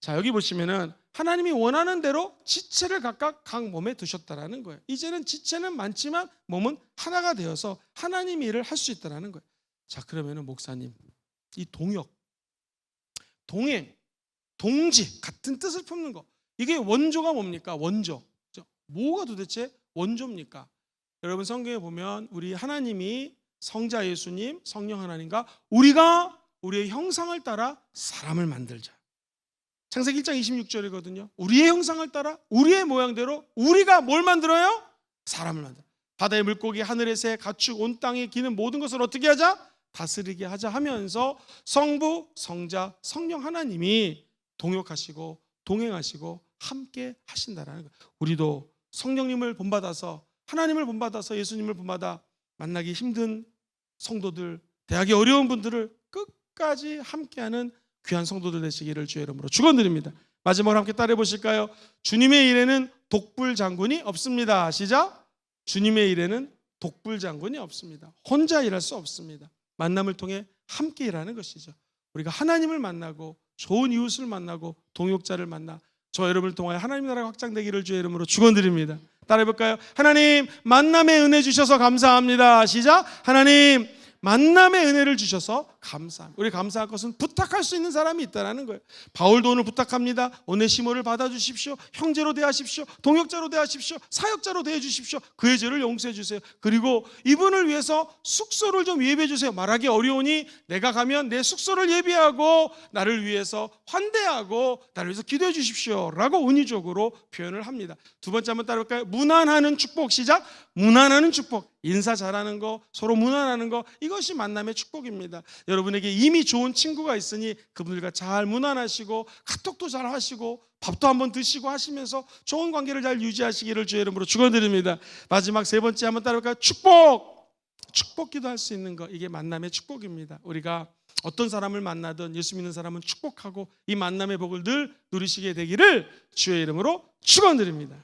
자, 여기 보시면은 하나님이 원하는 대로 지체를 각각 각 몸에 두셨다라는 거예요. 이제는 지체는 많지만 몸은 하나가 되어서 하나님 일을 할 수 있다라는 거예요. 자, 그러면은 목사님, 이 동역, 동행, 동지 같은 뜻을 품는 거, 이게 원조가 뭡니까? 원조. 뭐가 도대체 원조입니까? 여러분 성경에 보면 우리 하나님이 성자 예수님, 성령 하나님과 우리가 우리의 형상을 따라 사람을 만들자. 창세기 1장 26절이거든요. 우리의 형상을 따라 우리의 모양대로 우리가 뭘 만들어요? 사람을 만들어. 바다의 물고기, 하늘의 새, 가축, 온 땅에 기는 모든 것을 어떻게 하자? 다스리게 하자 하면서 성부, 성자, 성령 하나님이 동역하시고 동행하시고 함께 하신다라는 거예요. 우리도 성령님을 본받아서, 하나님을 본받아서, 예수님을 본받아 만나기 힘든 성도들, 대하기 어려운 분들을 끝까지 함께하는 귀한 성도들 되시기를 주의 이름으로 축원드립니다. 마지막으로 함께 따라해 보실까요? 주님의 일에는 독불 장군이 없습니다. 시작. 주님의 일에는 독불 장군이 없습니다. 혼자 일할 수 없습니다. 만남을 통해 함께 일하는 것이죠. 우리가 하나님을 만나고 좋은 이웃을 만나고 동역자를 만나 저 여러분을 통하여 하나님 나라가 확장되기를 주의 이름으로 축원드립니다. 따라해 볼까요? 하나님 만남의 은혜 주셔서 감사합니다. 시작. 하나님 만남의 은혜를 주셔서 감사합니다. 우리 감사할 것은 부탁할 수 있는 사람이 있다는 거예요. 바울도 오늘 부탁합니다. 오네시모를 받아주십시오. 형제로 대하십시오. 동역자로 대하십시오. 사역자로 대해주십시오. 그의 죄를 용서해 주세요. 그리고 이분을 위해서 숙소를 좀 예비해 주세요. 말하기 어려우니 내가 가면 내 숙소를 예비하고 나를 위해서 환대하고 나를 위해서 기도해 주십시오 라고 은유적으로 표현을 합니다. 두 번째 한번 따라볼까요? 무난하는 축복. 시작. 무난하는 축복. 인사 잘하는 거, 서로 무난하는 거, 이것이 만남의 축복입니다. 여러분에게 이미 좋은 친구가 있으니 그분들과 잘 무난하시고 카톡도 잘 하시고 밥도 한번 드시고 하시면서 좋은 관계를 잘 유지하시기를 주의 이름으로 축원드립니다. 마지막 세 번째 한번 따라볼까요? 축복. 축복 기도할 수 있는 거, 이게 만남의 축복입니다. 우리가 어떤 사람을 만나든 예수 믿는 사람은 축복하고 이 만남의 복을 늘 누리시게 되기를 주의 이름으로 축원드립니다.